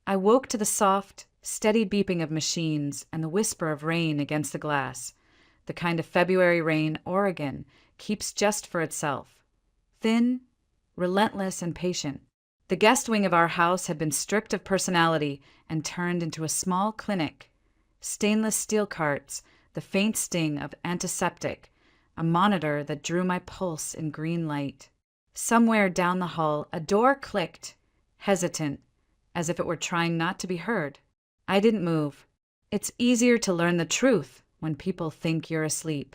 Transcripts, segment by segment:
I woke to the soft, steady beeping of machines and the whisper of rain against the glass, the kind of February rain Oregon keeps just for itself. Thin, relentless, and patient. The guest wing of our house had been stripped of personality and turned into a small clinic. Stainless steel carts, the faint sting of antiseptic, a monitor that drew my pulse in green light. Somewhere down the hall, a door clicked, hesitant, as if it were trying not to be heard. I didn't move. It's easier to learn the truth when people think you're asleep.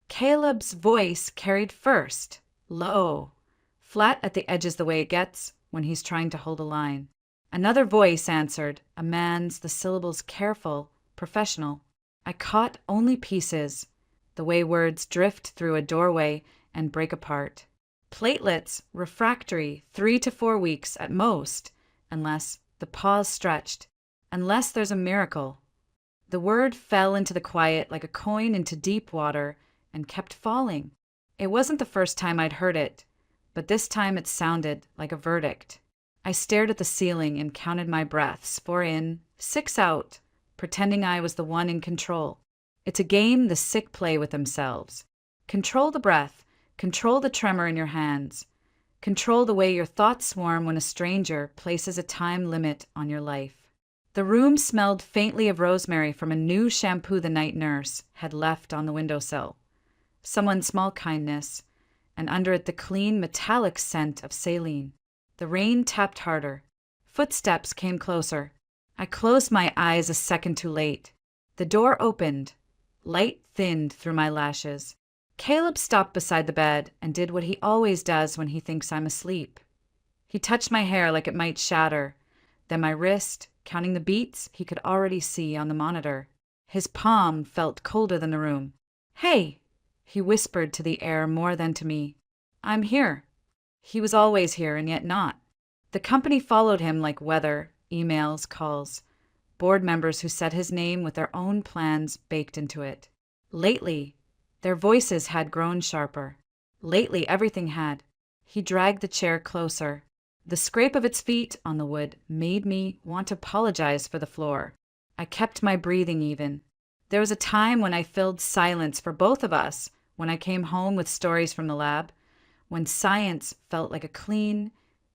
Caleb's voice carried first, low, flat at the edges the way it gets when he's trying to hold a line. Another voice answered, a man's, the syllables careful, professional. I caught only pieces, the way words drift through a doorway and break apart. Platelets, refractory, 3 to 4 weeks at most, unless the pause stretched, unless there's a miracle. The word fell into the quiet like a coin into deep water and kept falling. It wasn't the first time I'd heard it, but this time it sounded like a verdict. I stared at the ceiling and counted my breaths, 4 in, 6 out, pretending I was the one in control. It's a game the sick play with themselves. Control the breath, control the tremor in your hands, control the way your thoughts swarm when a stranger places a time limit on your life. The room smelled faintly of rosemary from a new shampoo the night nurse had left on the windowsill. Someone's small kindness, and under it the clean, metallic scent of saline. The rain tapped harder. Footsteps came closer. I closed my eyes a second too late. The door opened. Light thinned through my lashes. Caleb stopped beside the bed and did what he always does when he thinks I'm asleep. He touched my hair like it might shatter, then my wrist, counting the beats he could already see on the monitor. His palm felt colder than the room. "Hey!" he whispered to the air more than to me. "I'm here." He was always here and yet not. The company followed him like weather, emails, calls, board members who said his name with their own plans baked into it. Lately, their voices had grown sharper. Lately, everything had. He dragged the chair closer. The scrape of its feet on the wood made me want to apologize for the floor. I kept my breathing even. There was a time when I filled silence for both of us, when I came home with stories from the lab, when science felt like a clean,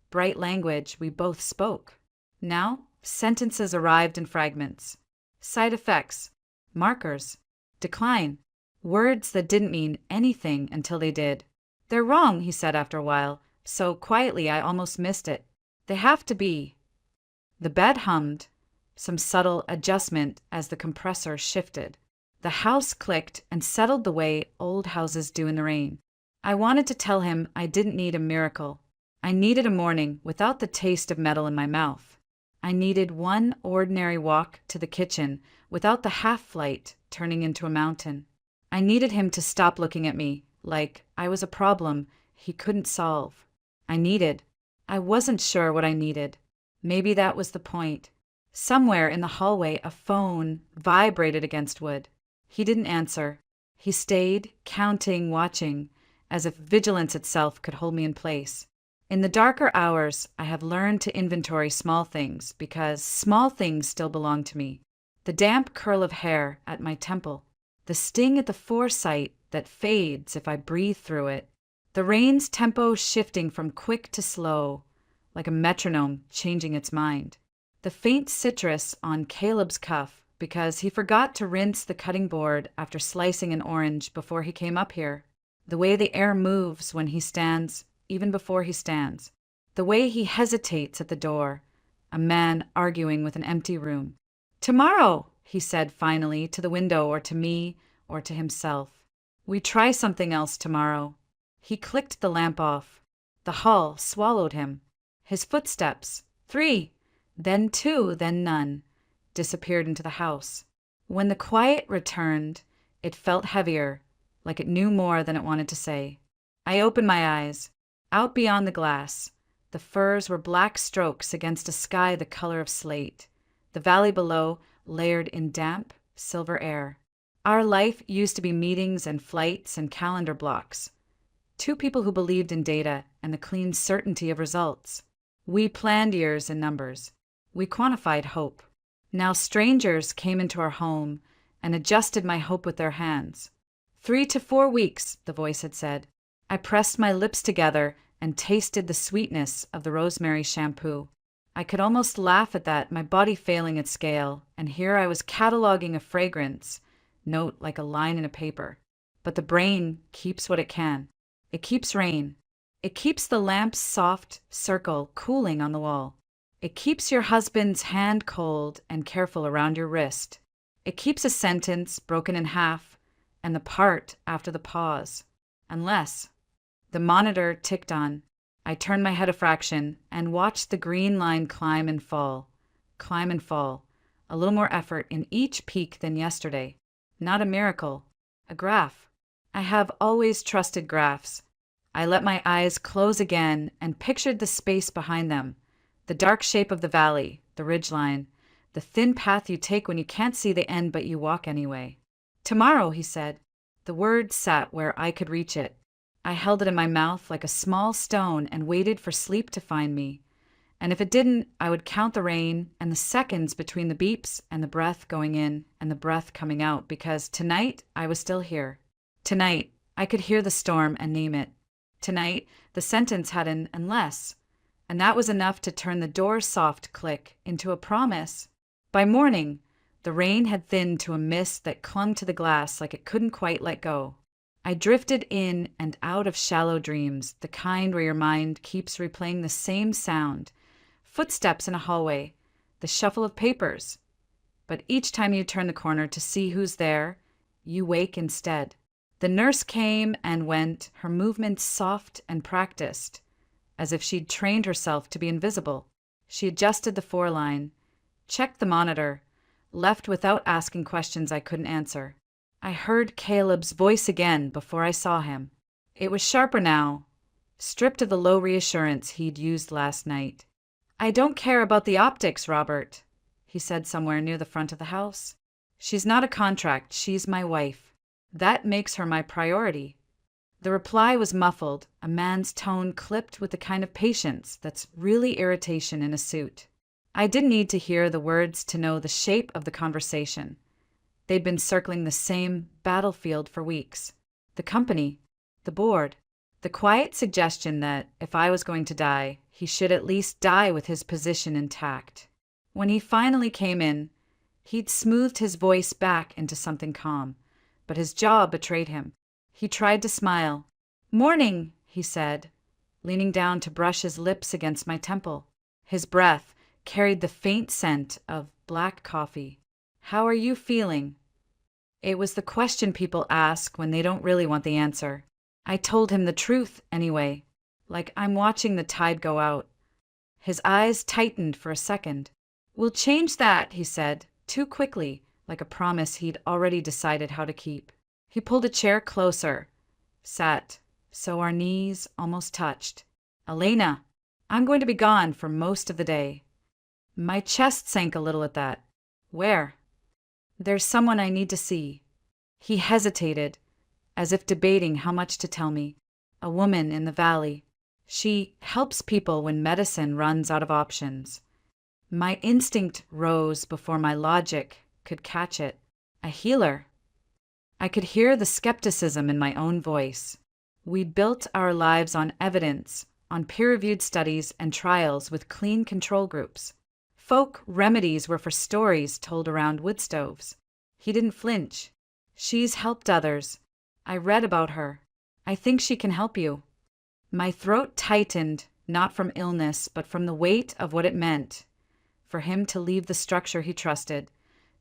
bright language we both spoke. Now, sentences arrived in fragments. Side effects, markers, decline, words that didn't mean anything until they did. "They're wrong," he said after a while, so quietly I almost missed it. "They have to be." The bed hummed, some subtle adjustment as the compressor shifted. The house clicked and settled the way old houses do in the rain. I wanted to tell him I didn't need a miracle. I needed a morning without the taste of metal in my mouth. I needed one ordinary walk to the kitchen without the half-flight turning into a mountain. I needed him to stop looking at me like I was a problem he couldn't solve. I wasn't sure what I needed. Maybe that was the point. Somewhere in the hallway, a phone vibrated against wood. He didn't answer. He stayed, counting, watching, as if vigilance itself could hold me in place. In the darker hours, I have learned to inventory small things because small things still belong to me. The damp curl of hair at my temple. The sting at the foresight that fades if I breathe through it. The rain's tempo shifting from quick to slow, like a metronome changing its mind. The faint citrus on Caleb's cuff because he forgot to rinse the cutting board after slicing an orange before he came up here. The way the air moves when he stands, even before he stands. The way he hesitates at the door, a man arguing with an empty room. "Tomorrow," he said finally, to the window or to me or to himself. "We try something else tomorrow." He clicked the lamp off. The hall swallowed him. His footsteps, 3, then 2, then none, disappeared into the house. When the quiet returned, it felt heavier, like it knew more than it wanted to say. I opened my eyes. Out beyond the glass, the firs were black strokes against a sky the color of slate. The valley below layered in damp, silver air. Our life used to be meetings and flights and calendar blocks. 2 people who believed in data and the clean certainty of results. We planned years and numbers. We quantified hope. Now strangers came into our home and adjusted my hope with their hands. 3 to 4 weeks, the voice had said. I pressed my lips together and tasted the sweetness of the rosemary shampoo. I could almost laugh at that, my body failing its scale, and here I was cataloging a fragrance note like a line in a paper. But the brain keeps what it can. It keeps rain. It keeps the lamp's soft circle cooling on the wall. It keeps your husband's hand cold and careful around your wrist. It keeps a sentence broken in half and the part after the pause. Unless the monitor ticked on. I turned my head a fraction and watched the green line climb and fall. Climb and fall. A little more effort in each peak than yesterday. Not a miracle. A graph. I have always trusted graphs. I let my eyes close again and pictured the space behind them. The dark shape of the valley, the ridgeline, the thin path you take when you can't see the end but you walk anyway. Tomorrow, he said. The word sat where I could reach it. I held it in my mouth like a small stone and waited for sleep to find me. And if it didn't, I would count the rain and the seconds between the beeps and the breath going in and the breath coming out, because tonight I was still here. Tonight I could hear the storm and name it. Tonight the sentence had an unless, and that was enough to turn the door's soft click into a promise. By morning, the rain had thinned to a mist that clung to the glass like it couldn't quite let go. I drifted in and out of shallow dreams, the kind where your mind keeps replaying the same sound. Footsteps in a hallway, the shuffle of papers. But each time you turn the corner to see who's there, you wake instead. The nurse came and went, her movements soft and practiced, as if she'd trained herself to be invisible. She adjusted the 4-line, checked the monitor, left without asking questions I couldn't answer. I heard Caleb's voice again before I saw him. It was sharper now, stripped of the low reassurance he'd used last night. I don't care about the optics, Robert, he said somewhere near the front of the house. She's not a contract, she's my wife. That makes her my priority. The reply was muffled, a man's tone clipped with the kind of patience that's really irritation in a suit. I didn't need to hear the words to know the shape of the conversation. They'd been circling the same battlefield for weeks. The company, the board, the quiet suggestion that if I was going to die, he should at least die with his position intact. When he finally came in, he'd smoothed his voice back into something calm, but his jaw betrayed him. He tried to smile. "Morning," he said, leaning down to brush his lips against my temple. His breath carried the faint scent of black coffee. "How are you feeling?" It was the question people ask when they don't really want the answer. I told him the truth anyway, like I'm watching the tide go out. His eyes tightened for a second. "We'll change that," he said, too quickly, like a promise he'd already decided how to keep. He pulled a chair closer, sat, so our knees almost touched. "Elena, I'm going to be gone for most of the day." My chest sank a little at that. "Where?" "There's someone I need to see." He hesitated, as if debating how much to tell me. "A woman in the valley. She helps people when medicine runs out of options." My instinct rose before my logic could catch it. "A healer." I could hear the skepticism in my own voice. We'd built our lives on evidence, on peer-reviewed studies and trials with clean control groups. Folk remedies were for stories told around wood stoves. He didn't flinch. "She's helped others. I read about her. I think she can help you." My throat tightened, not from illness, but from the weight of what it meant for him to leave the structure he trusted,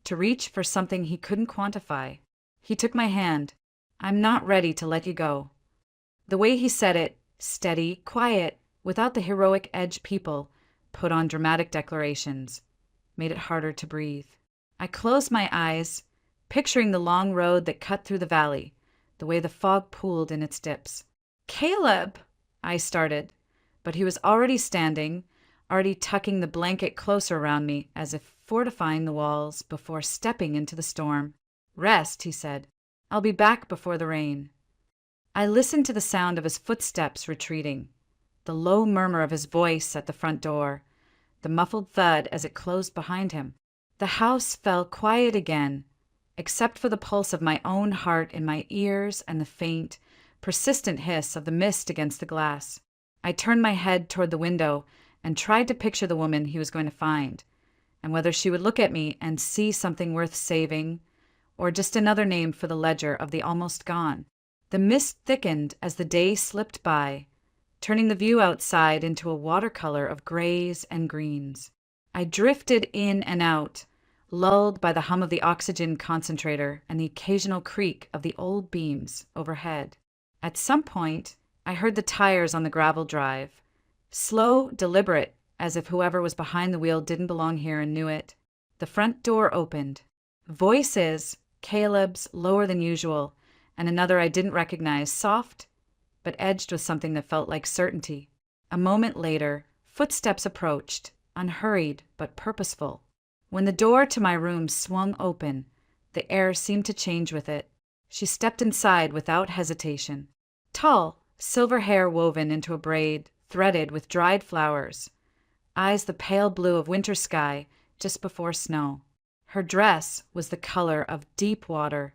to reach for something he couldn't quantify. He took my hand. "I'm not ready to let you go." The way he said it, steady, quiet, without the heroic edge people put on dramatic declarations, made it harder to breathe. I closed my eyes, picturing the long road that cut through the valley, the way the fog pooled in its dips. "Caleb!" I started, but he was already standing, already tucking the blanket closer around me, as if fortifying the walls before stepping into the storm. "Rest," he said. "I'll be back before the rain." I listened to the sound of his footsteps retreating, the low murmur of his voice at the front door, the muffled thud as it closed behind him. The house fell quiet again, except for the pulse of my own heart in my ears and the faint, persistent hiss of the mist against the glass. I turned my head toward the window and tried to picture the woman he was going to find, and whether she would look at me and see something worth saving, or just another name for the ledger of the almost gone. The mist thickened as the day slipped by, turning the view outside into a watercolor of grays and greens. I drifted in and out, lulled by the hum of the oxygen concentrator and the occasional creak of the old beams overhead. At some point, I heard the tires on the gravel drive, slow, deliberate, as if whoever was behind the wheel didn't belong here and knew it. The front door opened. Voices, Caleb's lower than usual, and another I didn't recognize, soft, but edged with something that felt like certainty. A moment later, footsteps approached, unhurried but purposeful. When the door to my room swung open, the air seemed to change with it. She stepped inside without hesitation. Tall, silver hair woven into a braid, threaded with dried flowers. Eyes the pale blue of winter sky just before snow. Her dress was the color of deep water,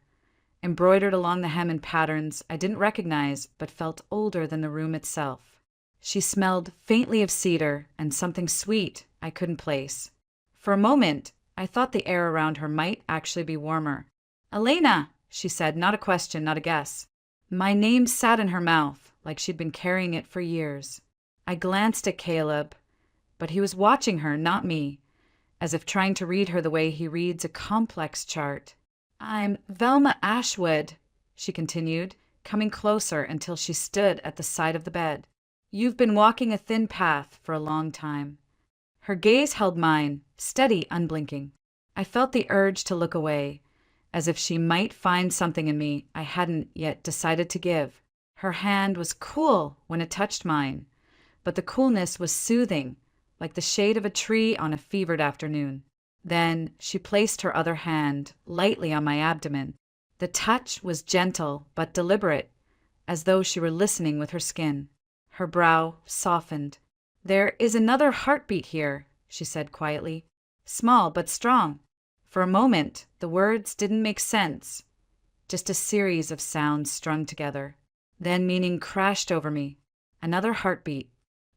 embroidered along the hem in patterns I didn't recognize but felt older than the room itself. She smelled faintly of cedar and something sweet I couldn't place. For a moment, I thought the air around her might actually be warmer. "Elena," she said, not a question, not a guess. My name sat in her mouth, like she'd been carrying it for years. I glanced at Caleb, but he was watching her, not me, as if trying to read her the way he reads a complex chart. "I'm Velma Ashwood," she continued, coming closer until she stood at the side of the bed. "You've been walking a thin path for a long time." Her gaze held mine, steady, unblinking. I felt the urge to look away, as if she might find something in me I hadn't yet decided to give. Her hand was cool when it touched mine, but the coolness was soothing, like the shade of a tree on a fevered afternoon. Then she placed her other hand lightly on my abdomen. The touch was gentle but deliberate, as though she were listening with her skin. Her brow softened. "There is another heartbeat here," she said quietly. "Small but strong." For a moment, the words didn't make sense, just a series of sounds strung together. Then meaning crashed over me. Another heartbeat.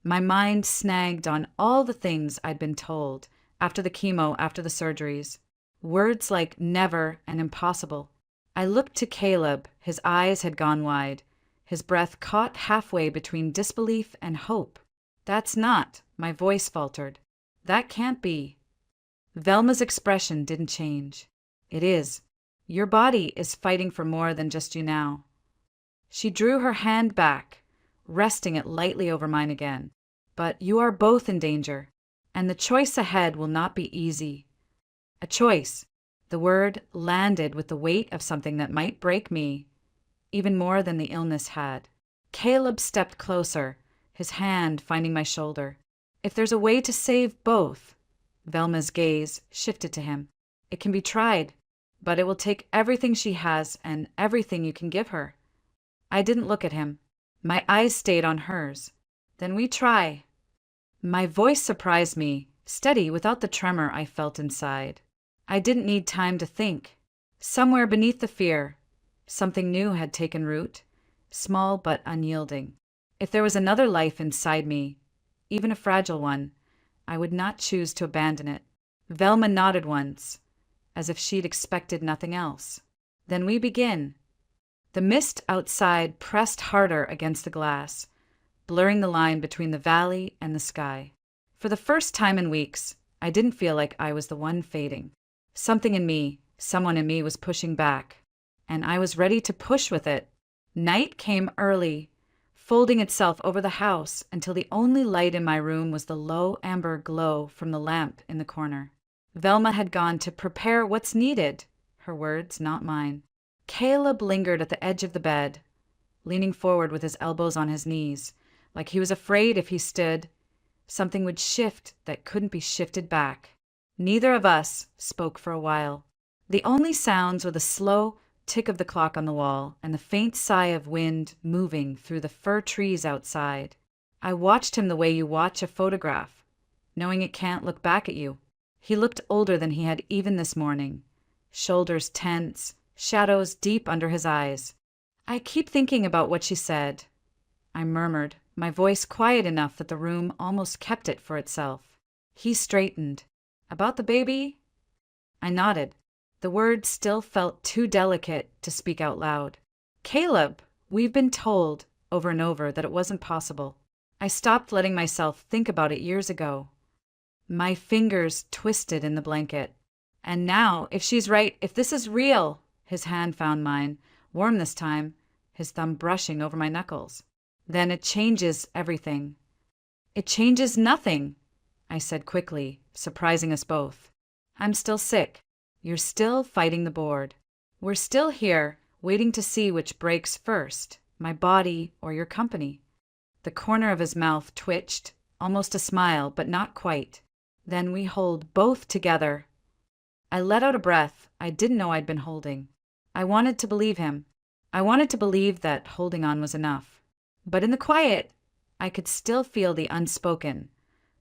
My mind snagged on all the things I'd been told, after the chemo, after the surgeries. Words like never and impossible. I looked to Caleb. His eyes had gone wide. His breath caught halfway between disbelief and hope. "That's not," my voice faltered. "That can't be." Velma's expression didn't change. "It is. Your body is fighting for more than just you now." She drew her hand back, resting it lightly over mine again. "But you are both in danger, and the choice ahead will not be easy." A choice. The word landed with the weight of something that might break me, even more than the illness had. Caleb stepped closer, his hand finding my shoulder. "If there's a way to save both," Velma's gaze shifted to him, "it can be tried, but it will take everything she has and everything you can give her." I didn't look at him. My eyes stayed on hers. "Then we try." My voice surprised me, steady without the tremor I felt inside. I didn't need time to think. Somewhere beneath the fear, something new had taken root, small but unyielding. If there was another life inside me, even a fragile one, I would not choose to abandon it. Velma nodded once, as if she'd expected nothing else. "Then we begin." The mist outside pressed harder against the glass, blurring the line between the valley and the sky. For the first time in weeks, I didn't feel like I was the one fading. Something in me, someone in me was pushing back, and I was ready to push with it. Night came early, folding itself over the house until the only light in my room was the low amber glow from the lamp in the corner. Velma had gone to prepare what's needed, her words, not mine. Caleb lingered at the edge of the bed, leaning forward with his elbows on his knees, like he was afraid if he stood, something would shift that couldn't be shifted back. Neither of us spoke for a while. The only sounds were the slow tick of the clock on the wall and the faint sigh of wind moving through the fir trees outside. I watched him the way you watch a photograph, knowing it can't look back at you. He looked older than he had even this morning. Shoulders tense, shadows deep under his eyes. I keep thinking about what she said, I murmured, my voice quiet enough that the room almost kept it for itself. He straightened. About the baby? I nodded. The words still felt too delicate to speak out loud. Caleb, we've been told over and over that it wasn't possible. I stopped letting myself think about it years ago. My fingers twisted in the blanket. And now, if she's right, if this is real, his hand found mine, warm this time, his thumb brushing over my knuckles. Then it changes everything. It changes nothing, I said quickly, surprising us both. I'm still sick. You're still fighting the board. We're still here, waiting to see which breaks first, my body or your company. The corner of his mouth twitched, almost a smile, but not quite. Then we hold both together. I let out a breath I didn't know I'd been holding. I wanted to believe him. I wanted to believe that holding on was enough. But in the quiet, I could still feel the unspoken,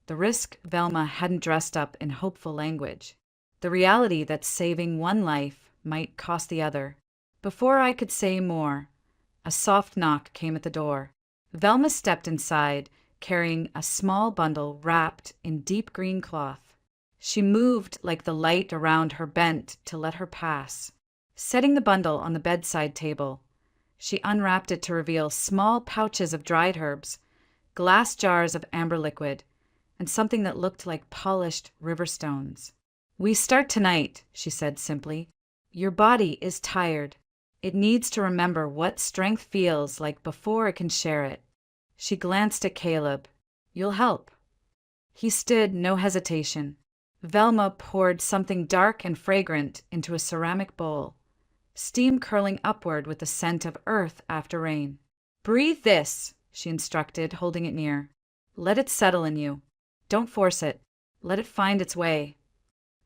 the risk Velma hadn't dressed up in hopeful language, the reality that saving one life might cost the other. Before I could say more, a soft knock came at the door. Velma stepped inside, carrying a small bundle wrapped in deep green cloth. She moved like the light around her bent to let her pass. Setting the bundle on the bedside table, she unwrapped it to reveal small pouches of dried herbs, glass jars of amber liquid, and something that looked like polished river stones. We start tonight, she said simply. Your body is tired. It needs to remember what strength feels like before it can share it. She glanced at Caleb. You'll help. He stood, no hesitation. Velma poured something dark and fragrant into a ceramic bowl, steam curling upward with the scent of earth after rain. Breathe this, she instructed, holding it near. Let it settle in you. Don't force it. Let it find its way.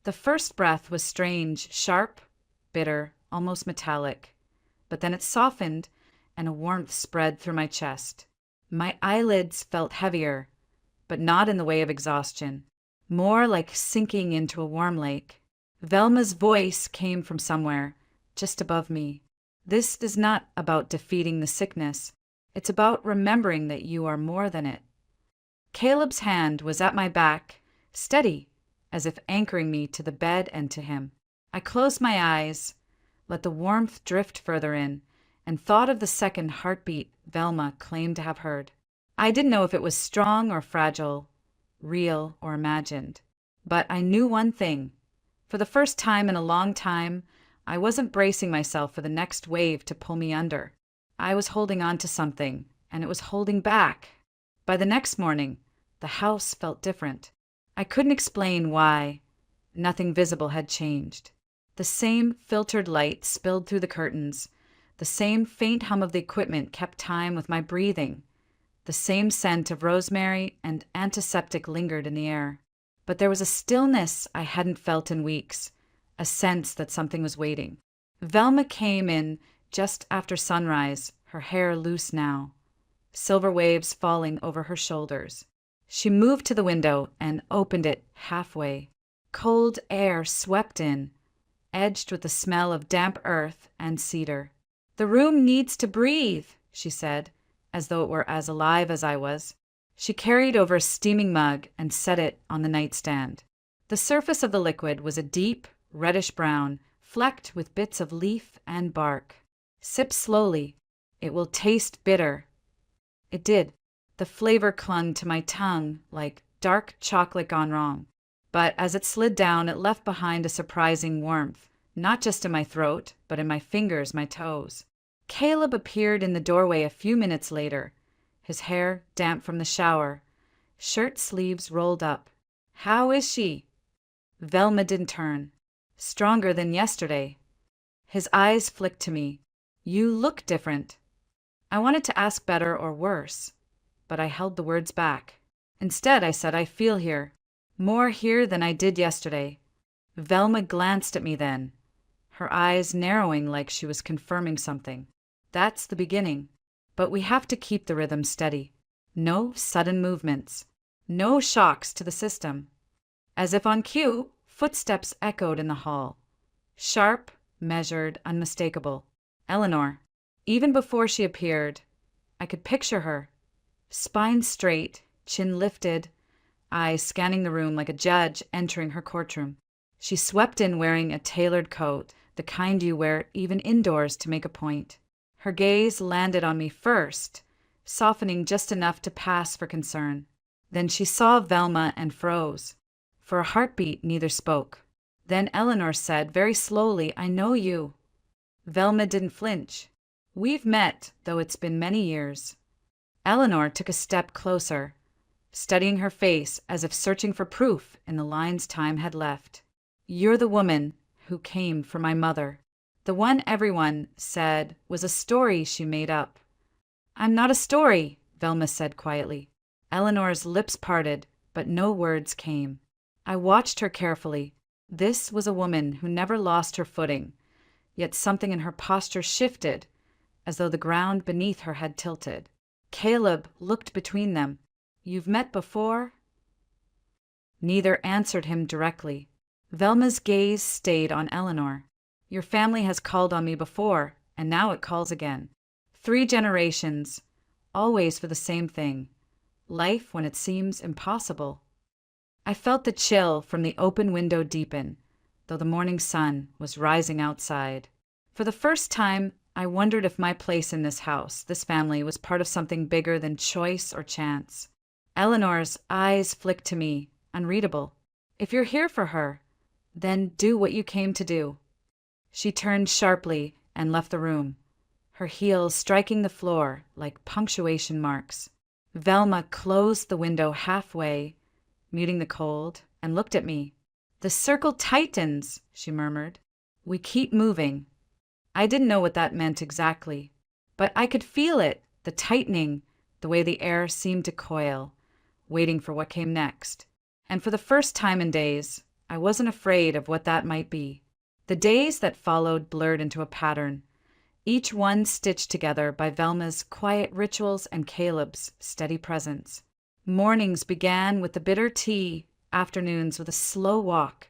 The first breath was strange, sharp, bitter, almost metallic. But then it softened, and a warmth spread through my chest. My eyelids felt heavier, but not in the way of exhaustion. More like sinking into a warm lake. Velma's voice came from somewhere, just above me. This is not about defeating the sickness. It's about remembering that you are more than it. Caleb's hand was at my back, steady, as if anchoring me to the bed and to him. I closed my eyes, let the warmth drift further in, and thought of the second heartbeat Velma claimed to have heard. I didn't know if it was strong or fragile, real or imagined. But I knew one thing. For the first time in a long time, I wasn't bracing myself for the next wave to pull me under. I was holding on to something, and it was holding back. By the next morning, the house felt different. I couldn't explain why. Nothing visible had changed. The same filtered light spilled through the curtains. The same faint hum of the equipment kept time with my breathing. The same scent of rosemary and antiseptic lingered in the air. But there was a stillness I hadn't felt in weeks, a sense that something was waiting. Velma came in just after sunrise, her hair loose now, silver waves falling over her shoulders. She moved to the window and opened it halfway. Cold air swept in, edged with the smell of damp earth and cedar. The room needs to breathe, she said, as though it were as alive as I was. She carried over a steaming mug and set it on the nightstand. The surface of the liquid was a deep, reddish brown, flecked with bits of leaf and bark. Sip slowly. It will taste bitter. It did. The flavor clung to my tongue like dark chocolate gone wrong. But as it slid down, it left behind a surprising warmth, not just in my throat, but in my fingers, my toes. Caleb appeared in the doorway a few minutes later, his hair damp from the shower, shirt sleeves rolled up. How is she? Velma didn't turn. Stronger than yesterday. His eyes flicked to me. You look different. I wanted to ask better or worse, but I held the words back. Instead, I said, I feel here. More here than I did yesterday. Velma glanced at me then, her eyes narrowing like she was confirming something. That's the beginning. But we have to keep the rhythm steady. No sudden movements. No shocks to the system. As if on cue, footsteps echoed in the hall. Sharp, measured, unmistakable. Eleanor. Even before she appeared, I could picture her. Spine straight, chin lifted, eyes scanning the room like a judge entering her courtroom. She swept in wearing a tailored coat, the kind you wear even indoors to make a point. Her gaze landed on me first, softening just enough to pass for concern. Then she saw Velma and froze. For a heartbeat, neither spoke. Then Eleanor said, very slowly, "I know you." Velma didn't flinch. "We've met, though it's been many years." Eleanor took a step closer, studying her face as if searching for proof in the lines time had left. "You're the woman who came for my mother. The one everyone said was a story she made up." "I'm not a story," Velma said quietly. Eleanor's lips parted, but no words came. I watched her carefully. This was a woman who never lost her footing, yet something in her posture shifted, as though the ground beneath her had tilted. Caleb looked between them. "You've met before?" Neither answered him directly. Velma's gaze stayed on Eleanor. "Your family has called on me before, and now it calls again. 3 generations, always for the same thing. Life when it seems impossible." I felt the chill from the open window deepen, though the morning sun was rising outside. For the first time, I wondered if my place in this house, this family, was part of something bigger than choice or chance. Eleanor's eyes flicked to me, unreadable. "If you're here for her, then do what you came to do." She turned sharply and left the room, her heels striking the floor like punctuation marks. Velma closed the window halfway, muting the cold, and looked at me. "The circle tightens," she murmured. "We keep moving." I didn't know what that meant exactly, but I could feel it, the tightening, the way the air seemed to coil, waiting for what came next. And for the first time in days, I wasn't afraid of what that might be. The days that followed blurred into a pattern, each one stitched together by Velma's quiet rituals and Caleb's steady presence. Mornings began with the bitter tea, afternoons with a slow walk,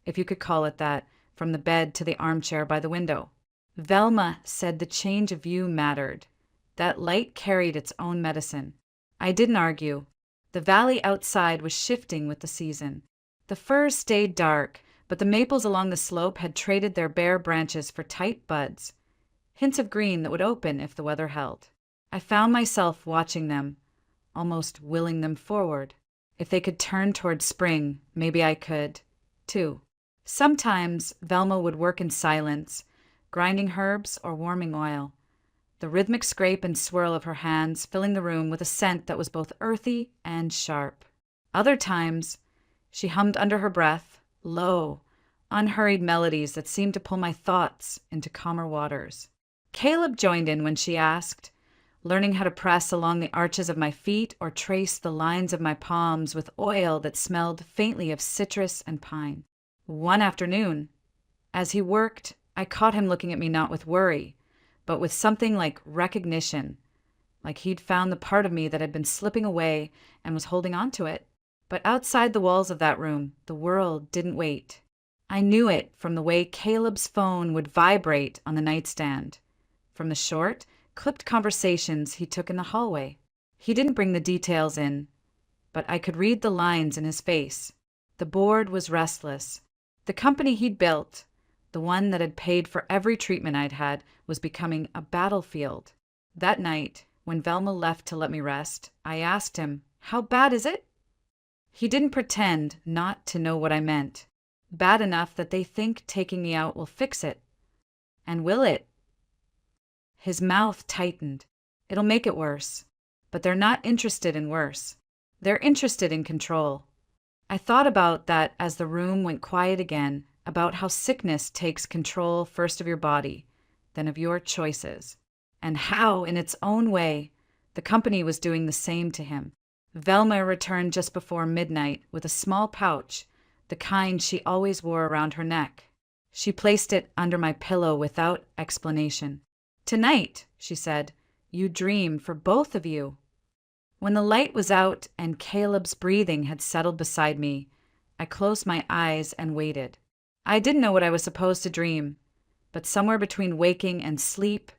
if you could call it that, from the bed to the armchair by the window. Velma said the change of view mattered. That light carried its own medicine. I didn't argue. The valley outside was shifting with the season. The firs stayed dark, but the maples along the slope had traded their bare branches for tight buds, hints of green that would open if the weather held. I found myself watching them, almost willing them forward. If they could turn toward spring, maybe I could, too. Sometimes Velma would work in silence, grinding herbs or warming oil, the rhythmic scrape and swirl of her hands filling the room with a scent that was both earthy and sharp. Other times, she hummed under her breath, low, unhurried melodies that seemed to pull my thoughts into calmer waters. Caleb joined in when she asked, learning how to press along the arches of my feet or trace the lines of my palms with oil that smelled faintly of citrus and pine. One afternoon, as he worked, I caught him looking at me not with worry, but with something like recognition, like he'd found the part of me that had been slipping away and was holding on to it. But outside the walls of that room, the world didn't wait. I knew it from the way Caleb's phone would vibrate on the nightstand, from the short, clipped conversations he took in the hallway. He didn't bring the details in, but I could read the lines in his face. The board was restless. The company he'd built, the one that had paid for every treatment I'd had, was becoming a battlefield. That night, when Velma left to let me rest, I asked him, "How bad is it?" He didn't pretend not to know what I meant. Bad enough that they think taking me out will fix it. And will it? His mouth tightened. "It'll make it worse. But they're not interested in worse. They're interested in control." I thought about that as the room went quiet again, about how sickness takes control first of your body, then of your choices, and how, in its own way, the company was doing the same to him. Velma returned just before midnight with a small pouch, the kind she always wore around her neck. She placed it under my pillow without explanation. "Tonight," she said, "you dreamed for both of you." When the light was out and Caleb's breathing had settled beside me, I closed my eyes and waited. I didn't know what I was supposed to dream, but somewhere between waking and sleep,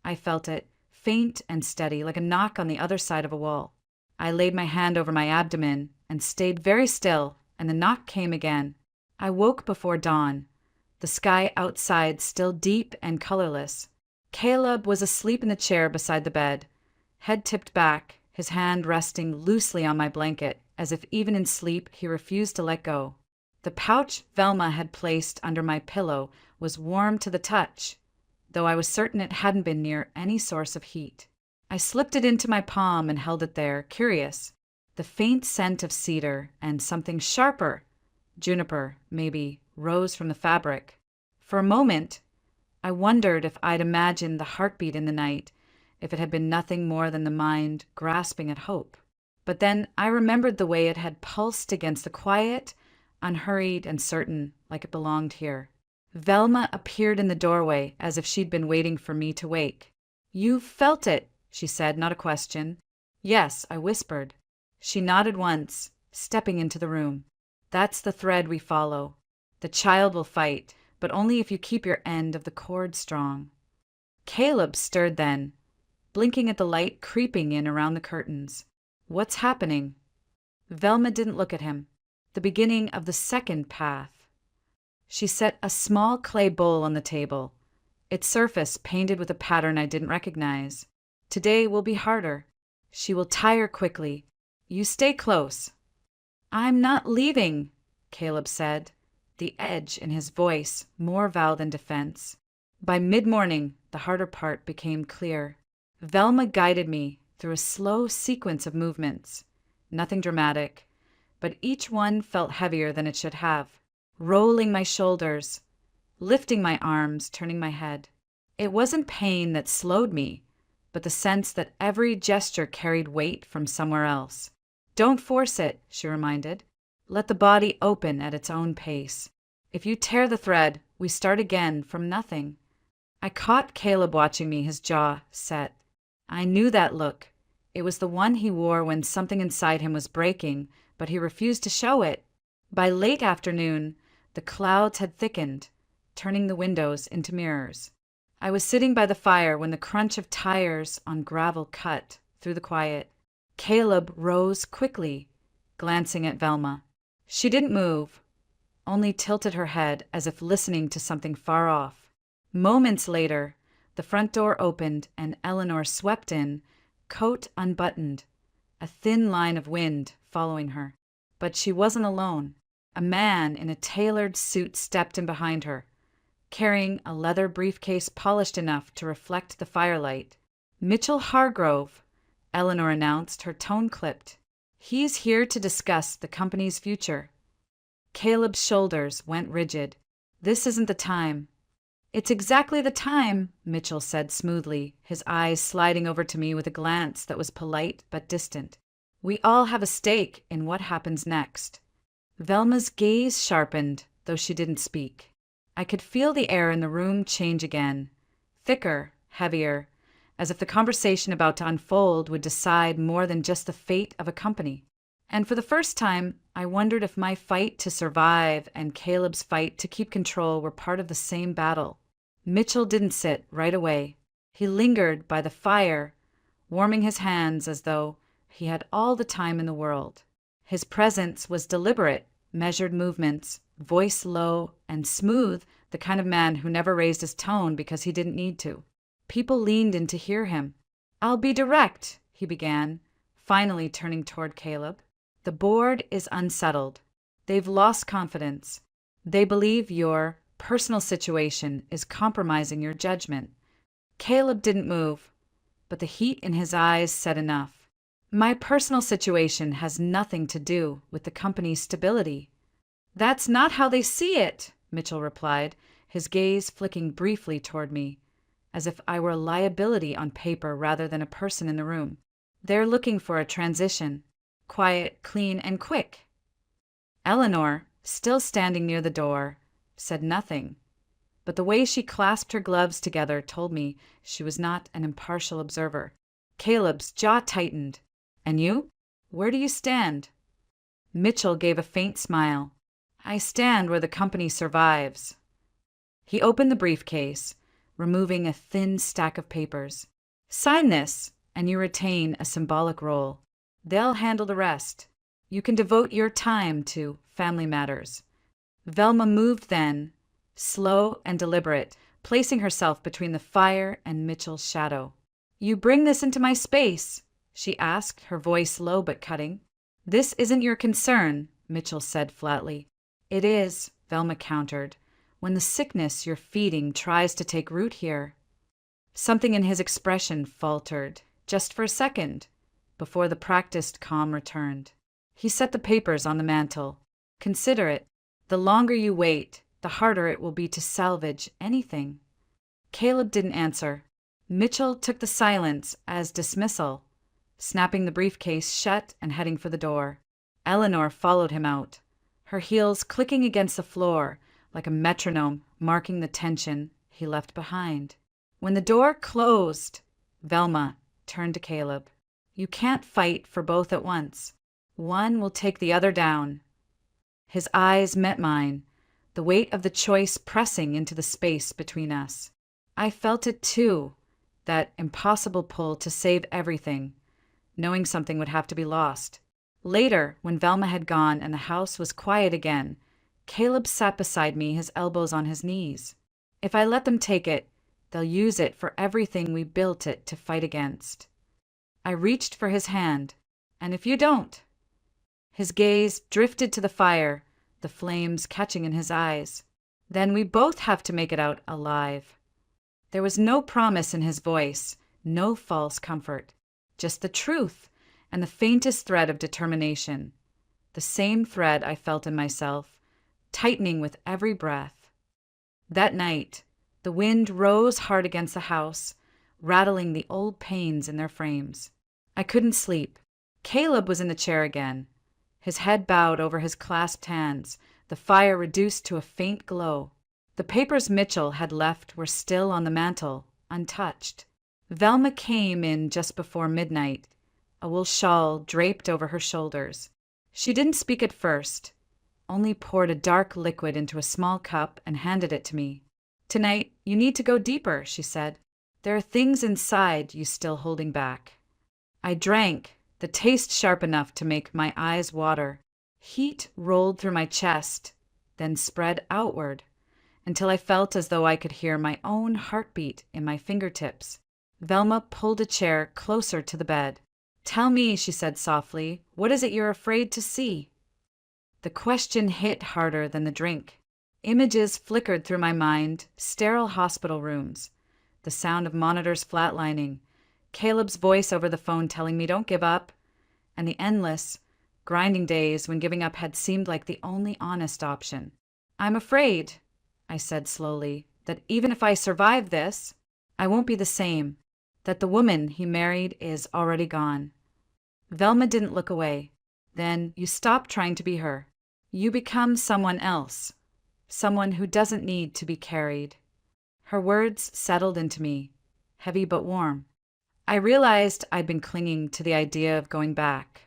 I felt it, faint and steady, like a knock on the other side of a wall. I laid my hand over my abdomen and stayed very still, and the knock came again. I woke before dawn, the sky outside still deep and colorless. Caleb was asleep in the chair beside the bed, head tipped back, his hand resting loosely on my blanket, as if even in sleep he refused to let go. The pouch Velma had placed under my pillow was warm to the touch, though I was certain it hadn't been near any source of heat. I slipped it into my palm and held it there, curious. The faint scent of cedar and something sharper, juniper, maybe, rose from the fabric. For a moment, I wondered if I'd imagined the heartbeat in the night, if it had been nothing more than the mind grasping at hope. But then I remembered the way it had pulsed against the quiet, unhurried and certain, like it belonged here. Velma appeared in the doorway as if she'd been waiting for me to wake. "You felt it," she said, not a question. "Yes," I whispered. She nodded once, stepping into the room. "That's the thread we follow. The child will fight, but only if you keep your end of the cord strong." Caleb stirred then, blinking at the light creeping in around the curtains. "What's happening?" Velma didn't look at him. The beginning of the second path. She set a small clay bowl on the table, its surface painted with a pattern I didn't recognize. "Today will be harder. She will tire quickly. You stay close." "I'm not leaving," Caleb said, the edge in his voice more vow than defense. By mid-morning, the harder part became clear. Velma guided me through a slow sequence of movements. Nothing dramatic, but each one felt heavier than it should have. Rolling my shoulders, lifting my arms, turning my head. It wasn't pain that slowed me, but the sense that every gesture carried weight from somewhere else. "Don't force it," she reminded. "Let the body open at its own pace. If you tear the thread, we start again from nothing." I caught Caleb watching me, his jaw set. I knew that look. It was the one he wore when something inside him was breaking, but he refused to show it. By late afternoon, the clouds had thickened, turning the windows into mirrors. I was sitting by the fire when the crunch of tires on gravel cut through the quiet. Caleb rose quickly, glancing at Velma. She didn't move, only tilted her head as if listening to something far off. Moments later, the front door opened and Eleanor swept in, coat unbuttoned, a thin line of wind following her. But she wasn't alone. A man in a tailored suit stepped in behind her, carrying a leather briefcase polished enough to reflect the firelight. "Mitchell Hargrove," Eleanor announced, her tone clipped. "He's here to discuss the company's future." Caleb's shoulders went rigid. "This isn't the time." "It's exactly the time," Mitchell said smoothly, his eyes sliding over to me with a glance that was polite but distant. "We all have a stake in what happens next." Velma's gaze sharpened, though she didn't speak. I could feel the air in the room change again, thicker, heavier, as if the conversation about to unfold would decide more than just the fate of a company. And for the first time, I wondered if my fight to survive and Caleb's fight to keep control were part of the same battle. Mitchell didn't sit right away. He lingered by the fire, warming his hands as though he had all the time in the world. His presence was deliberate, measured movements, voice low and smooth, the kind of man who never raised his tone because he didn't need to. People leaned in to hear him. "I'll be direct," he began, finally turning toward Caleb. "The board is unsettled. They've lost confidence. They believe your personal situation is compromising your judgment." Caleb didn't move, but the heat in his eyes said enough. "My personal situation has nothing to do with the company's stability." "That's not how they see it," Mitchell replied, his gaze flicking briefly toward me, as if I were a liability on paper rather than a person in the room. "They're looking for a transition. Quiet, clean, and quick." Eleanor, still standing near the door, said nothing, but the way she clasped her gloves together told me she was not an impartial observer. Caleb's jaw tightened. And you? Where do you stand? Mitchell gave a faint smile. I stand where the company survives. He opened the briefcase, removing a thin stack of papers. Sign this, and you retain a symbolic role. They'll handle the rest. You can devote your time to family matters. Velma moved then, slow and deliberate, placing herself between the fire and Mitchell's shadow. You bring this into my space, she asked, her voice low but cutting. This isn't your concern, Mitchell said flatly. It is, Velma countered, when the sickness you're feeding tries to take root here. Something in his expression faltered, just for a second, before the practiced calm returned. He set the papers on the mantel. Consider it. The longer you wait, the harder it will be to salvage anything. Caleb didn't answer. Mitchell took the silence as dismissal, snapping the briefcase shut and heading for the door. Eleanor followed him out, her heels clicking against the floor like a metronome marking the tension he left behind. When the door closed, Velma turned to Caleb. You can't fight for both at once. One will take the other down. His eyes met mine, the weight of the choice pressing into the space between us. I felt it too, that impossible pull to save everything, knowing something would have to be lost. Later, when Velma had gone and the house was quiet again, Caleb sat beside me, his elbows on his knees. If I let them take it, they'll use it for everything we built it to fight against. I reached for his hand, and if you don't? His gaze drifted to the fire, the flames catching in his eyes. Then we both have to make it out alive. There was no promise in his voice, no false comfort, just the truth and the faintest thread of determination, the same thread I felt in myself, tightening with every breath. That night, the wind rose hard against the house, rattling the old panes in their frames. I couldn't sleep. Caleb was in the chair again, his head bowed over his clasped hands, the fire reduced to a faint glow. The papers Mitchell had left were still on the mantel, untouched. Velma came in just before midnight, a wool shawl draped over her shoulders. She didn't speak at first, only poured a dark liquid into a small cup and handed it to me. Tonight, you need to go deeper, she said. There are things inside you still holding back. I drank, the taste sharp enough to make my eyes water. Heat rolled through my chest, then spread outward, until I felt as though I could hear my own heartbeat in my fingertips. Velma pulled a chair closer to the bed. Tell me, she said softly, what is it you're afraid to see? The question hit harder than the drink. Images flickered through my mind, sterile hospital rooms, the sound of monitors flatlining, Caleb's voice over the phone telling me don't give up, and the endless, grinding days when giving up had seemed like the only honest option. I'm afraid, I said slowly, that even if I survive this, I won't be the same, that the woman he married is already gone. Velma didn't look away. Then you stop trying to be her. You become someone else, someone who doesn't need to be carried. Her words settled into me, heavy but warm. I realized I'd been clinging to the idea of going back,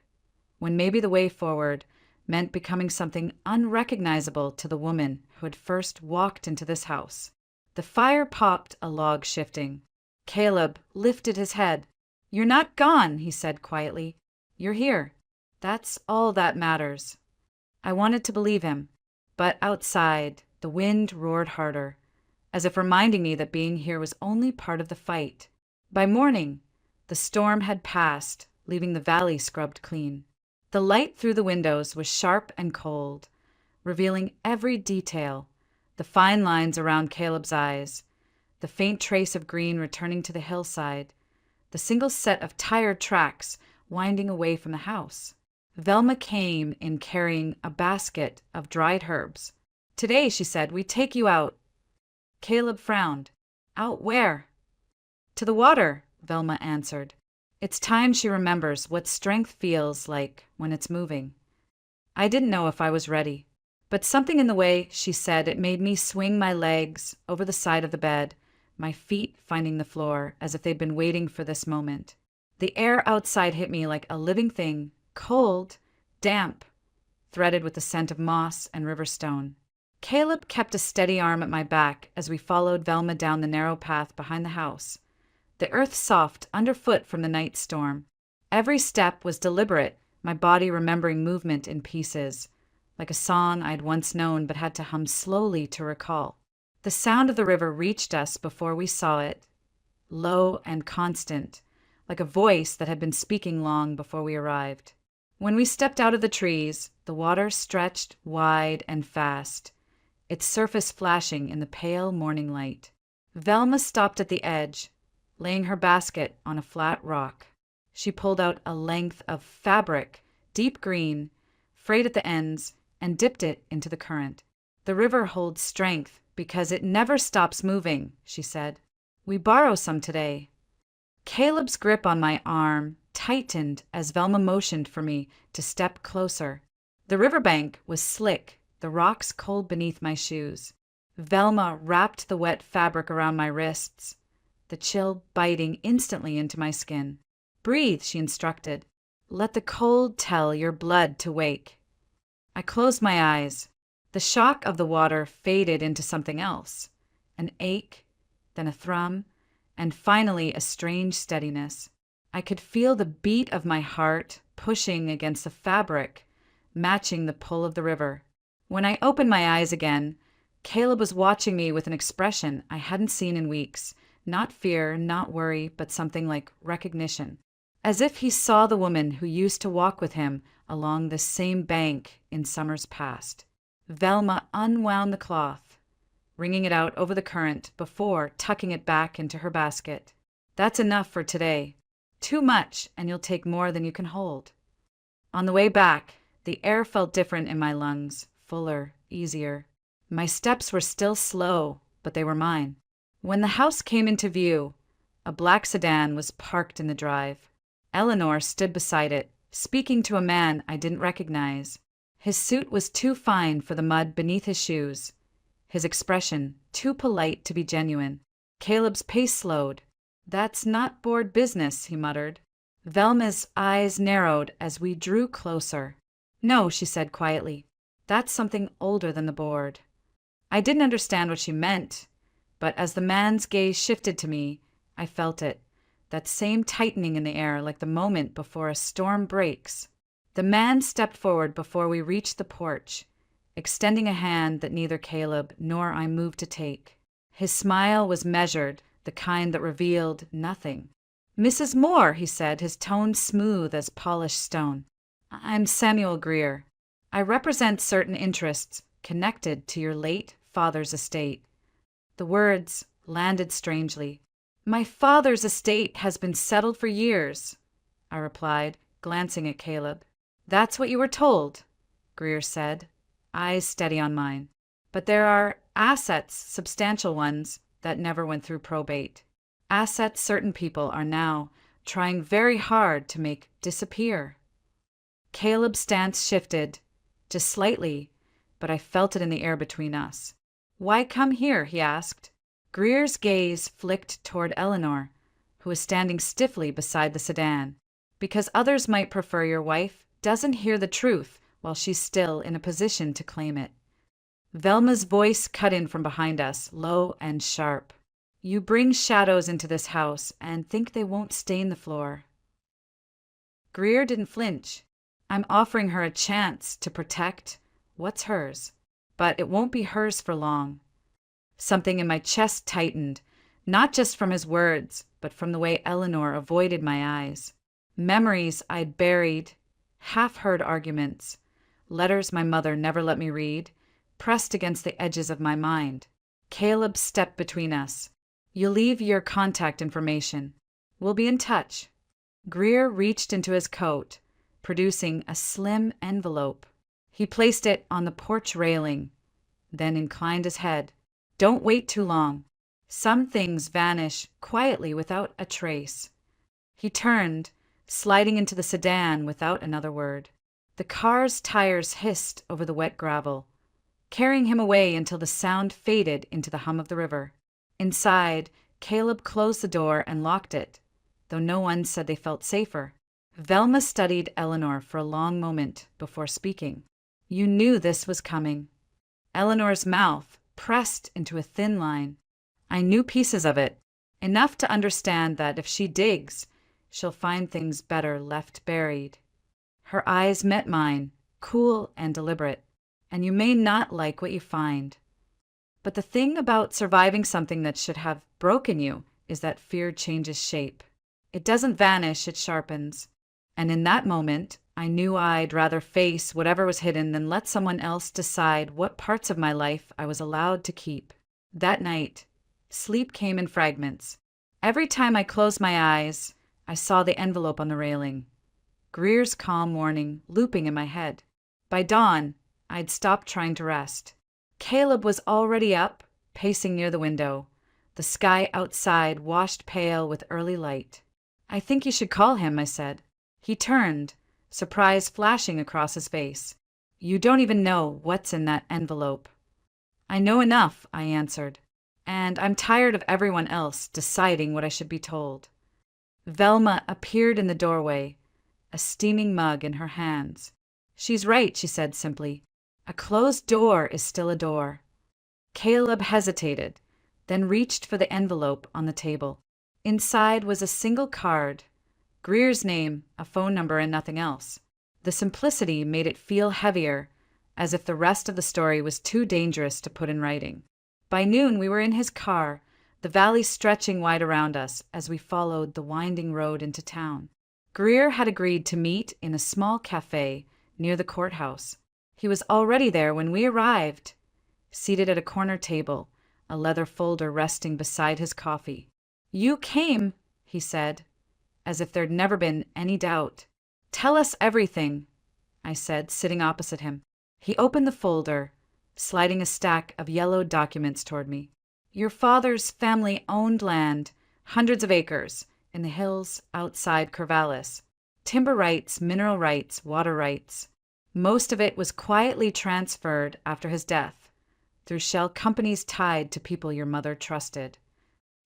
when maybe the way forward meant becoming something unrecognizable to the woman who had first walked into this house. The fire popped, a log shifting. Caleb lifted his head. You're not gone, he said quietly. You're here. That's all that matters. I wanted to believe him, but outside, the wind roared harder, as if reminding me that being here was only part of the fight. By morning, the storm had passed, leaving the valley scrubbed clean. The light through the windows was sharp and cold, revealing every detail, the fine lines around Caleb's eyes, the faint trace of green returning to the hillside, the single set of tired tracks winding away from the house. Velma came in carrying a basket of dried herbs. Today, she said, we take you out. Caleb frowned. Out where? To the water, Velma answered. It's time she remembers what strength feels like when it's moving. I didn't know if I was ready, but something in the way she said it made me swing my legs over the side of the bed, my feet finding the floor as if they'd been waiting for this moment. The air outside hit me like a living thing, cold, damp, threaded with the scent of moss and river stone. Caleb kept a steady arm at my back as we followed Velma down the narrow path behind the house, the earth soft underfoot from the night storm. Every step was deliberate, my body remembering movement in pieces, like a song I'd once known but had to hum slowly to recall. The sound of the river reached us before we saw it, low and constant, like a voice that had been speaking long before we arrived. When we stepped out of the trees, the water stretched wide and fast, its surface flashing in the pale morning light. Velma stopped at the edge, laying her basket on a flat rock. She pulled out a length of fabric, deep green, frayed at the ends, and dipped it into the current. "The river holds strength because it never stops moving," she said. "We borrow some today." Caleb's grip on my arm tightened as Velma motioned for me to step closer. The riverbank was slick, the rocks cold beneath my shoes. Velma wrapped the wet fabric around my wrists, the chill biting instantly into my skin. "Breathe," she instructed. "Let the cold tell your blood to wake." I closed my eyes. The shock of the water faded into something else, an ache, then a thrum, and finally a strange steadiness. I could feel the beat of my heart pushing against the fabric, matching the pull of the river. When I opened my eyes again, Caleb was watching me with an expression I hadn't seen in weeks. Not fear, not worry, but something like recognition. As if he saw the woman who used to walk with him along this same bank in summers past. Velma unwound the cloth, wringing it out over the current before tucking it back into her basket. "That's enough for today. Too much, and you'll take more than you can hold." On the way back, the air felt different in my lungs, fuller, easier. My steps were still slow, but they were mine. When the house came into view, a black sedan was parked in the drive. Eleanor stood beside it, speaking to a man I didn't recognize. His suit was too fine for the mud beneath his shoes, his expression too polite to be genuine. Caleb's pace slowed. "That's not board business," he muttered. Velma's eyes narrowed as we drew closer. "No," she said quietly. "That's something older than the board." I didn't understand what she meant, but as the man's gaze shifted to me, I felt it, that same tightening in the air like the moment before a storm breaks. The man stepped forward before we reached the porch, extending a hand that neither Caleb nor I moved to take. His smile was measured, the kind that revealed nothing. "Mrs. Moore," he said, his tone smooth as polished stone. "I'm Samuel Greer. I represent certain interests connected to your late father's estate." The words landed strangely. "My father's estate has been settled for years," I replied, glancing at Caleb. "That's what you were told," Greer said, eyes steady on mine. "But there are assets, substantial ones, that never went through probate. Assets certain people are now trying very hard to make disappear." Caleb's stance shifted, just slightly, but I felt it in the air between us. "Why come here?" he asked. Greer's gaze flicked toward Eleanor, who was standing stiffly beside the sedan. "Because others might prefer your wife doesn't hear the truth while she's still in a position to claim it." Velma's voice cut in from behind us, low and sharp. "You bring shadows into this house and think they won't stain the floor." Greer didn't flinch. "I'm offering her a chance to protect what's hers, but it won't be hers for long." Something in my chest tightened, not just from his words, but from the way Eleanor avoided my eyes. Memories I'd buried, half-heard arguments, letters my mother never let me read, pressed against the edges of my mind. Caleb stepped between us. "You'll leave your contact information. We'll be in touch." Greer reached into his coat, producing a slim envelope. He placed it on the porch railing, then inclined his head. "Don't wait too long. Some things vanish quietly without a trace." He turned, sliding into the sedan without another word. The car's tires hissed over the wet gravel, carrying him away until the sound faded into the hum of the river. Inside, Caleb closed the door and locked it, though no one said they felt safer. Velma studied Eleanor for a long moment before speaking. You knew this was coming. Eleanor's mouth pressed into a thin line. I knew pieces of it, enough to understand that if she digs, she'll find things better left buried. Her eyes met mine, cool and deliberate, and you may not like what you find. But the thing about surviving something that should have broken you is that fear changes shape. It doesn't vanish, it sharpens. And in that moment, I knew I'd rather face whatever was hidden than let someone else decide what parts of my life I was allowed to keep. That night, sleep came in fragments. Every time I closed my eyes, I saw the envelope on the railing. Greer's calm warning looping in my head. By dawn, I'd stopped trying to rest. Caleb was already up, pacing near the window. The sky outside washed pale with early light. I think you should call him, I said. He turned, surprise flashing across his face. You don't even know what's in that envelope. I know enough, I answered, and I'm tired of everyone else deciding what I should be told. Velma appeared in the doorway, a steaming mug in her hands. She's right, she said simply. A closed door is still a door. Caleb hesitated, then reached for the envelope on the table. Inside was a single card. Greer's name, a phone number, and nothing else. The simplicity made it feel heavier, as if the rest of the story was too dangerous to put in writing. By noon, we were in his car, the valley stretching wide around us as we followed the winding road into town. Greer had agreed to meet in a small cafe near the courthouse. He was already there when we arrived, seated at a corner table, a leather folder resting beside his coffee. You came, he said, as if there'd never been any doubt. Tell us everything, I said, sitting opposite him. He opened the folder, sliding a stack of yellowed documents toward me. Your father's family owned land, hundreds of acres, in the hills outside Corvallis. Timber rights, mineral rights, water rights. Most of it was quietly transferred after his death, through shell companies tied to people your mother trusted.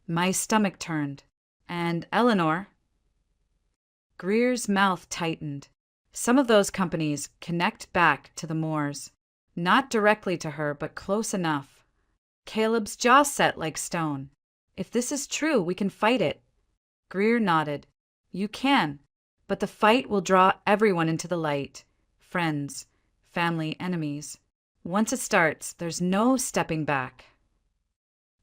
My stomach turned. And Eleanor? Greer's mouth tightened. Some of those companies connect back to the Moors. Not directly to her, but close enough. Caleb's jaw set like stone. If this is true, we can fight it. Greer nodded. You can, but the fight will draw everyone into the light. Friends, family, enemies. Once it starts, there's no stepping back.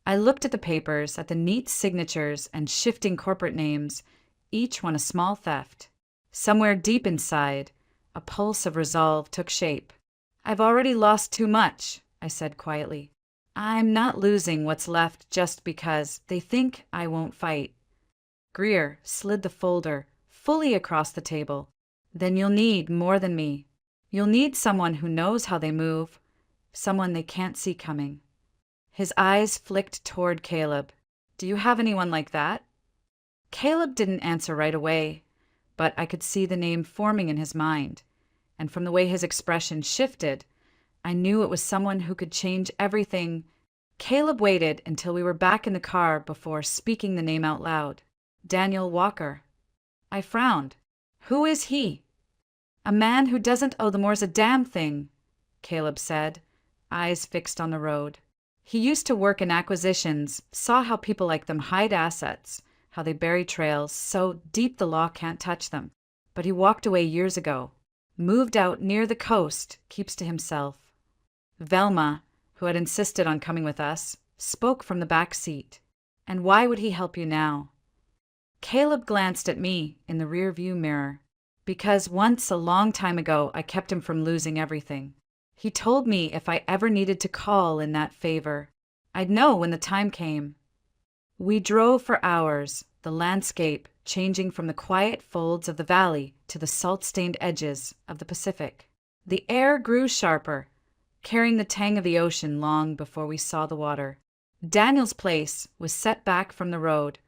I looked at the papers, at the neat signatures and shifting corporate names, each one a small theft. Somewhere deep inside, a pulse of resolve took shape. I've already lost too much, I said quietly. I'm not losing what's left just because they think I won't fight. Greer slid the folder fully across the table. Then you'll need more than me. You'll need someone who knows how they move, someone they can't see coming. His eyes flicked toward Caleb. Do you have anyone like that? Caleb didn't answer right away, but I could see the name forming in his mind, and from the way his expression shifted, I knew it was someone who could change everything. Caleb waited until we were back in the car before speaking the name out loud. Daniel Walker. I frowned. Who is he? A man who doesn't owe the Moors a damn thing, Caleb said, eyes fixed on the road. He used to work in acquisitions, saw how people like them hide assets, how they bury trails so deep the law can't touch them. But he walked away years ago. Moved out near the coast, keeps to himself. Velma, who had insisted on coming with us, spoke from the back seat. And why would he help you now? Caleb glanced at me in the rear-view mirror. Because once, a long time ago, I kept him from losing everything. He told me if I ever needed to call in that favor, I'd know when the time came. We drove for hours, the landscape changing from the quiet folds of the valley to the salt-stained edges of the Pacific. The air grew sharper, carrying the tang of the ocean long before we saw the water. Daniel's place was set back from the road,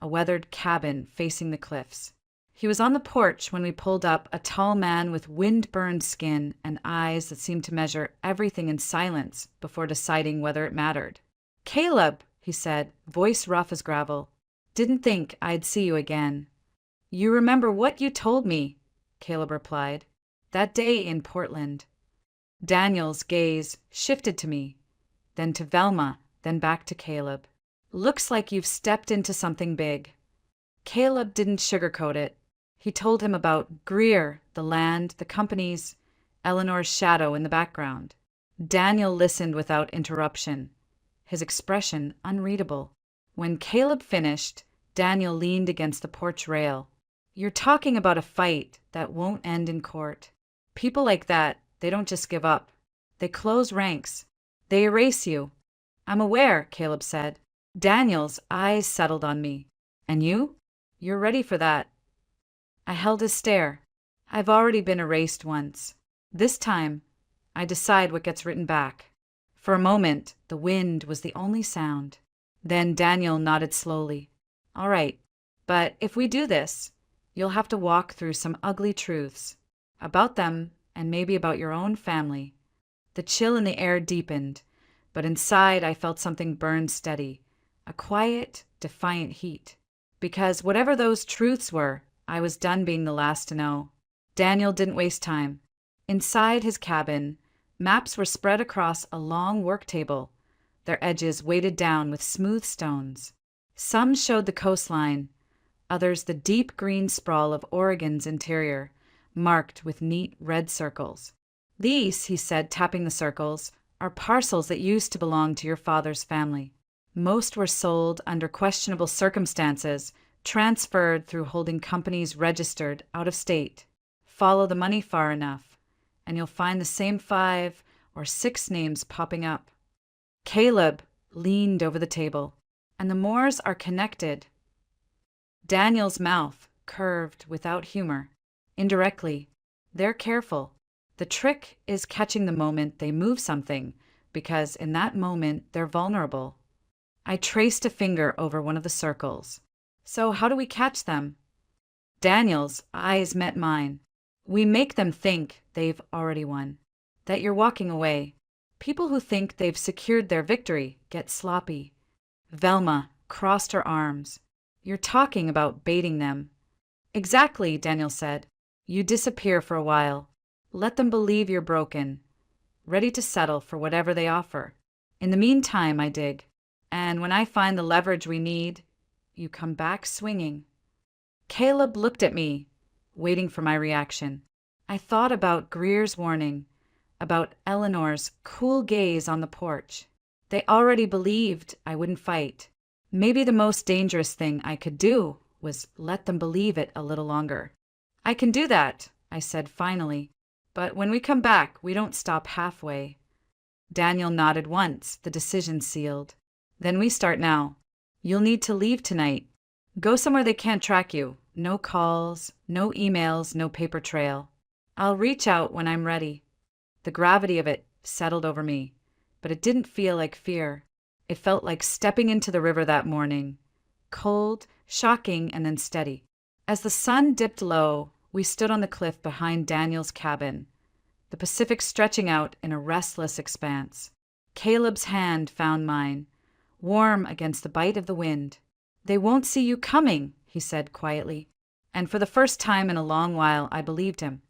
a weathered cabin facing the cliffs. He was on the porch when we pulled up, a tall man with wind-burned skin and eyes that seemed to measure everything in silence before deciding whether it mattered. Caleb, he said, voice rough as gravel. Didn't think I'd see you again. You remember what you told me, Caleb replied. That day in Portland. Daniel's gaze shifted to me, then to Velma, then back to Caleb. Looks like you've stepped into something big. Caleb didn't sugarcoat it. He told him about Greer, the land, the companies, Eleanor's shadow in the background. Daniel listened without interruption, his expression unreadable. When Caleb finished, Daniel leaned against the porch rail. You're talking about a fight that won't end in court. People like that, they don't just give up. They close ranks. They erase you. I'm aware, Caleb said. Daniel's eyes settled on me. And you? You're ready for that. I held his stare. I've already been erased once. This time, I decide what gets written back. For a moment, the wind was the only sound. Then Daniel nodded slowly. All right, but if we do this, you'll have to walk through some ugly truths. About them, and maybe about your own family. The chill in the air deepened, but inside I felt something burn steady. A quiet, defiant heat. Because whatever those truths were, I was done being the last to know. Daniel didn't waste time. Inside his cabin, maps were spread across a long work table, their edges weighted down with smooth stones. Some showed the coastline, others the deep green sprawl of Oregon's interior, marked with neat red circles. These, he said, tapping the circles, are parcels that used to belong to your father's family. Most were sold under questionable circumstances, transferred through holding companies registered out of state. Follow the money far enough, and you'll find the same 5 or 6 names popping up. Caleb leaned over the table, and the Moores are connected. Daniel's mouth curved without humor. Indirectly, they're careful. The trick is catching the moment they move something, because in that moment they're vulnerable. I traced a finger over one of the circles. So how do we catch them? Daniel's eyes met mine. We make them think they've already won, that you're walking away. People who think they've secured their victory get sloppy. Velma crossed her arms. You're talking about baiting them. Exactly, Daniel said. You disappear for a while. Let them believe you're broken, ready to settle for whatever they offer. In the meantime, I dig. And when I find the leverage we need, you come back swinging. Caleb looked at me, waiting for my reaction. I thought about Greer's warning, about Eleanor's cool gaze on the porch. They already believed I wouldn't fight. Maybe the most dangerous thing I could do was let them believe it a little longer. I can do that, I said finally. But when we come back, we don't stop halfway. Daniel nodded once, the decision sealed. Then we start now. You'll need to leave tonight. Go somewhere they can't track you. No calls, no emails, no paper trail. I'll reach out when I'm ready. The gravity of it settled over me, but it didn't feel like fear. It felt like stepping into the river that morning. Cold, shocking, and then steady. As the sun dipped low, we stood on the cliff behind Daniel's cabin, the Pacific stretching out in a restless expanse. Caleb's hand found mine, warm against the bite of the wind. They won't see you coming, he said quietly, and for the first time in a long while I believed him.